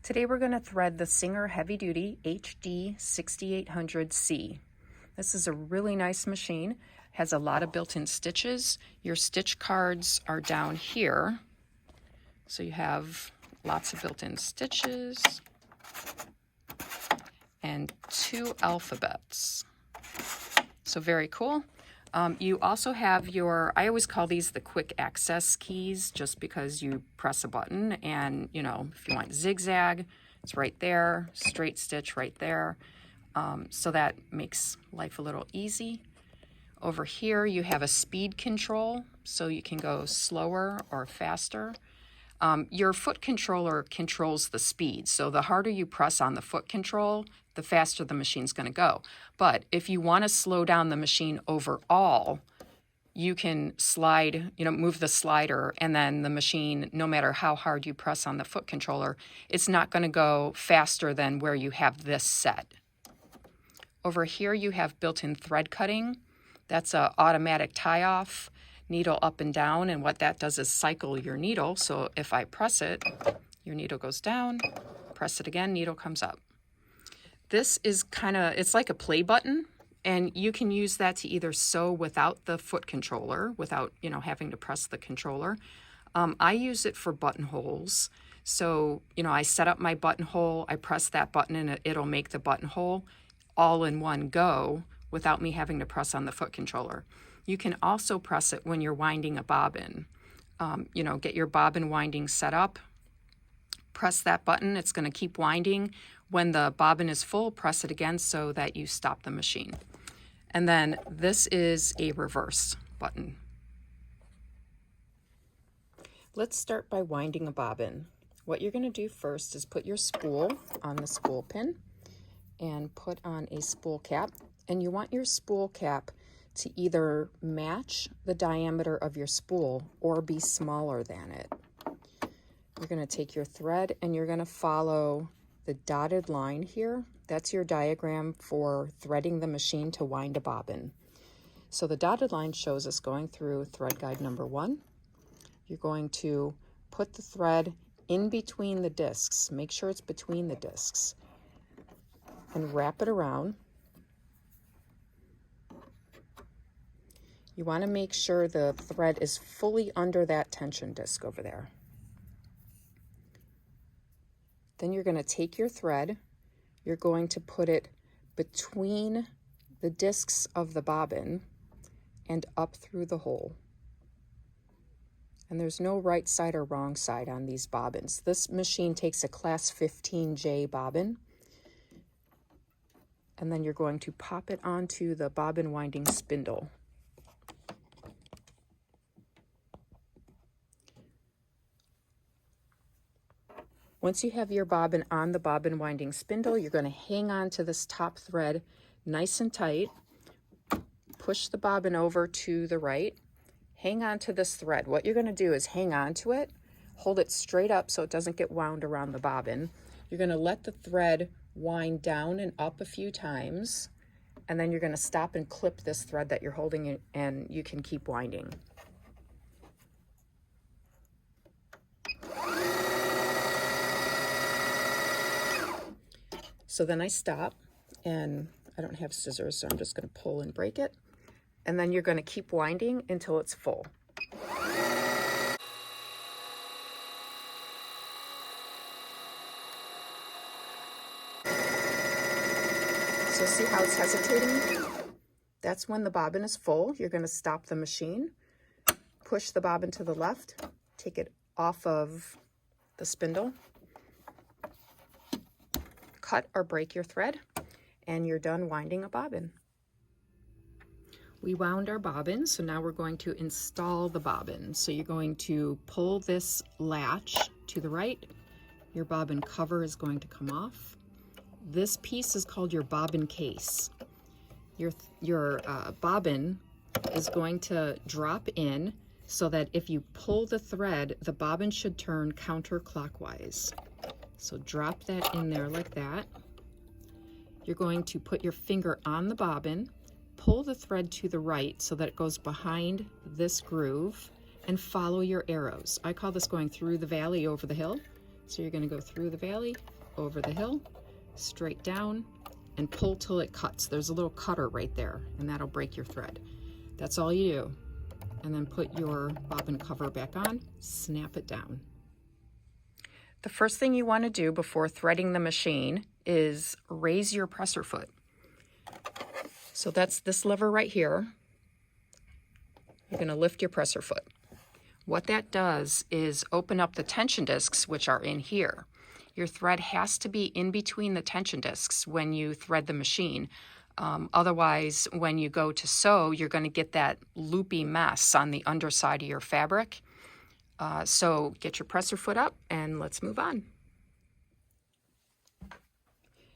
Today we're going to thread the Singer Heavy Duty HD6800C. This is a really nice machine. Has a lot of built-in stitches. Your stitch cards are down here. So you have lots of built-in stitches and 2 alphabets. So very cool. You also have your, I always call these the quick access keys, just because you press a button and, you know, if you want zigzag, it's right there, straight stitch right there. So that makes life a little easy. Over here you have a speed control, so you can go slower or faster. Your foot controller controls the speed, so the harder you press on the foot control, the faster the machine's going to go. But if you want to slow down the machine overall, you can slide, move the slider, and then the machine, no matter how hard you press on the foot controller, it's not going to go faster than where you have this set. Over here you have built-in thread cutting. That's an automatic tie-off, needle up and down, and what that does is cycle your needle. So if I press it, your needle goes down, press it again, needle comes up. This is it's like a play button, and you can use that to either sew without the foot controller, without, having to press the controller. I use it for buttonholes. So, I set up my buttonhole, I press that button, and it'll make the buttonhole all in one go without me having to press on the foot controller. You can also press it when you're winding a bobbin. Get your bobbin winding set up, press that button, it's going to keep winding. When the bobbin is full, press it again so that you stop the machine. And then this is a reverse button. Let's start by winding a bobbin. What you're going to do first is put your spool on the spool pin and put on a spool cap. And you want your spool cap to either match the diameter of your spool or be smaller than it. You're going to take your thread and you're going to follow the dotted line here. That's your diagram for threading the machine to wind a bobbin. So the dotted line shows us going through thread guide number 1. You're going to put the thread in between the discs. Make sure it's between the discs. And wrap it around. You want to make sure the thread is fully under that tension disc over there. Then you're going to take your thread, you're going to put it between the discs of the bobbin and up through the hole. And there's no right side or wrong side on these bobbins. This machine takes a class 15J bobbin. And then you're going to pop it onto the bobbin winding spindle. Once you have your bobbin on the bobbin winding spindle, you're going to hang on to this top thread nice and tight. Push the bobbin over to the right. Hang on to this thread. What you're going to do is hang on to it, hold it straight up so it doesn't get wound around the bobbin. You're going to let the thread wind down and up a few times, and then you're going to stop and clip this thread that you're holding, and you can keep winding. So then I stop, and I don't have scissors, so I'm just going to pull and break it. And then you're going to keep winding until it's full. So see how it's hesitating? That's when the bobbin is full. You're going to stop the machine, push the bobbin to the left, take it off of the spindle, cut or break your thread, and you're done winding a bobbin. We wound our bobbin, so now we're going to install the bobbin. So you're going to pull this latch to the right. Your bobbin cover is going to come off. This piece is called your bobbin case. Your bobbin is going to drop in so that if you pull the thread, the bobbin should turn counterclockwise. So drop that in there like that. You're going to put your finger on the bobbin, pull the thread to the right so that it goes behind this groove, and follow your arrows. I call this going through the valley over the hill. So you're going to go through the valley over the hill, straight down, and pull till it cuts. There's a little cutter right there, and that'll break your thread. That's all you do. And then put your bobbin cover back on, snap it down. The first thing you want to do before threading the machine is raise your presser foot. So that's this lever right here. You're going to lift your presser foot. What that does is open up the tension discs, which are in here. Your thread has to be in between the tension discs when you thread the machine. Otherwise, when you go to sew, you're going to get that loopy mess on the underside of your fabric. So get your presser foot up and let's move on.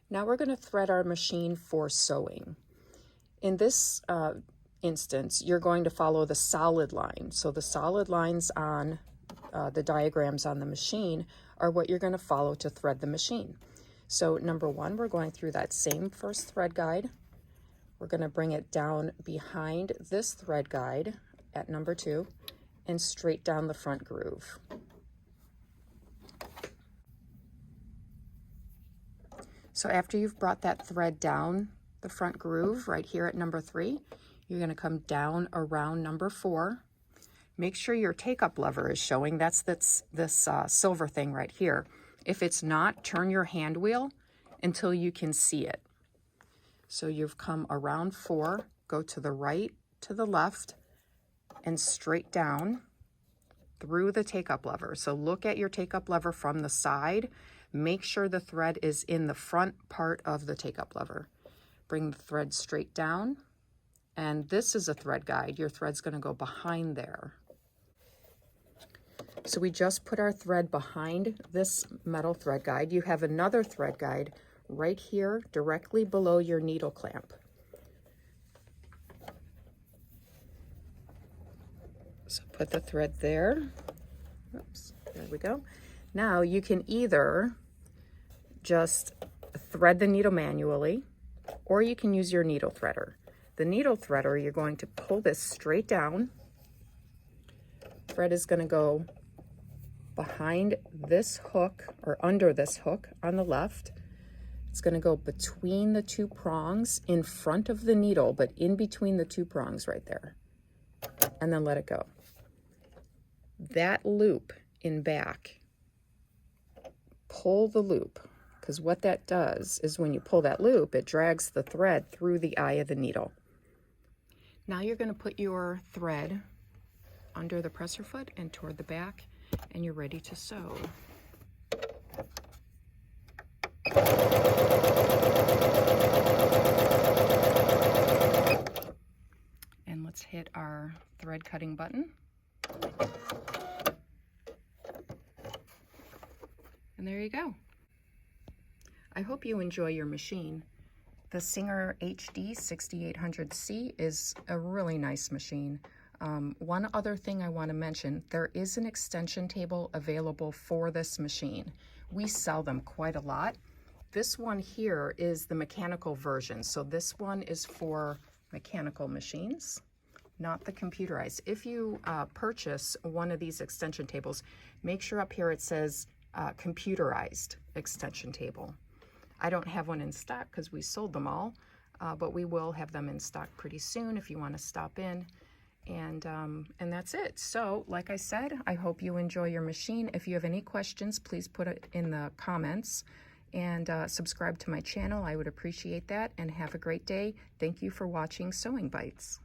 Now we're going to thread our machine for sewing. In this instance, you're going to follow the solid line. So the solid lines on the diagrams on the machine are what you're going to follow to thread the machine. So number one, we're going through that same first thread guide. We're going to bring it down behind this thread guide at number 2 and straight down the front groove. So after you've brought that thread down the front groove right here at number 3, you're going to come down around number 4. Make sure your take-up lever is showing. That's this silver thing right here. If it's not, turn your hand wheel until you can see it. So you've come around 4, go to the right, to the left, and straight down through the take-up lever. So look at your take-up lever from the side. Make sure the thread is in the front part of the take-up lever. Bring the thread straight down, and this is a thread guide. Your thread's going to go behind there. So we just put our thread behind this metal thread guide. You have another thread guide right here directly below your needle clamp. So put the thread there. Oops, there we go. Now you can either just thread the needle manually, or you can use your needle threader. The needle threader, you're going to pull this straight down. Thread is going to go behind this hook or under this hook on the left. It's going to go between the 2 prongs in front of the needle, but in between the 2 prongs right there. And then let it go. That loop in back, pull the loop, because what that does is when you pull that loop, it drags the thread through the eye of the needle. Now you're going to put your thread under the presser foot and toward the back, and you're ready to sew. And let's hit our thread cutting button. And there you go. I hope you enjoy your machine. The Singer HD6800C is a really nice machine. One other thing I want to mention, there is an extension table available for this machine. We sell them quite a lot. This one here is the mechanical version. So this one is for mechanical machines, not the computerized. If you purchase one of these extension tables, make sure up here it says computerized extension table. I don't have one in stock because we sold them all, but we will have them in stock pretty soon if you want to stop in. And that's it. So, like I said, I hope you enjoy your machine. If you have any questions, please put it in the comments and subscribe to my channel. I would appreciate that, and have a great day. Thank you for watching Sewing Bites.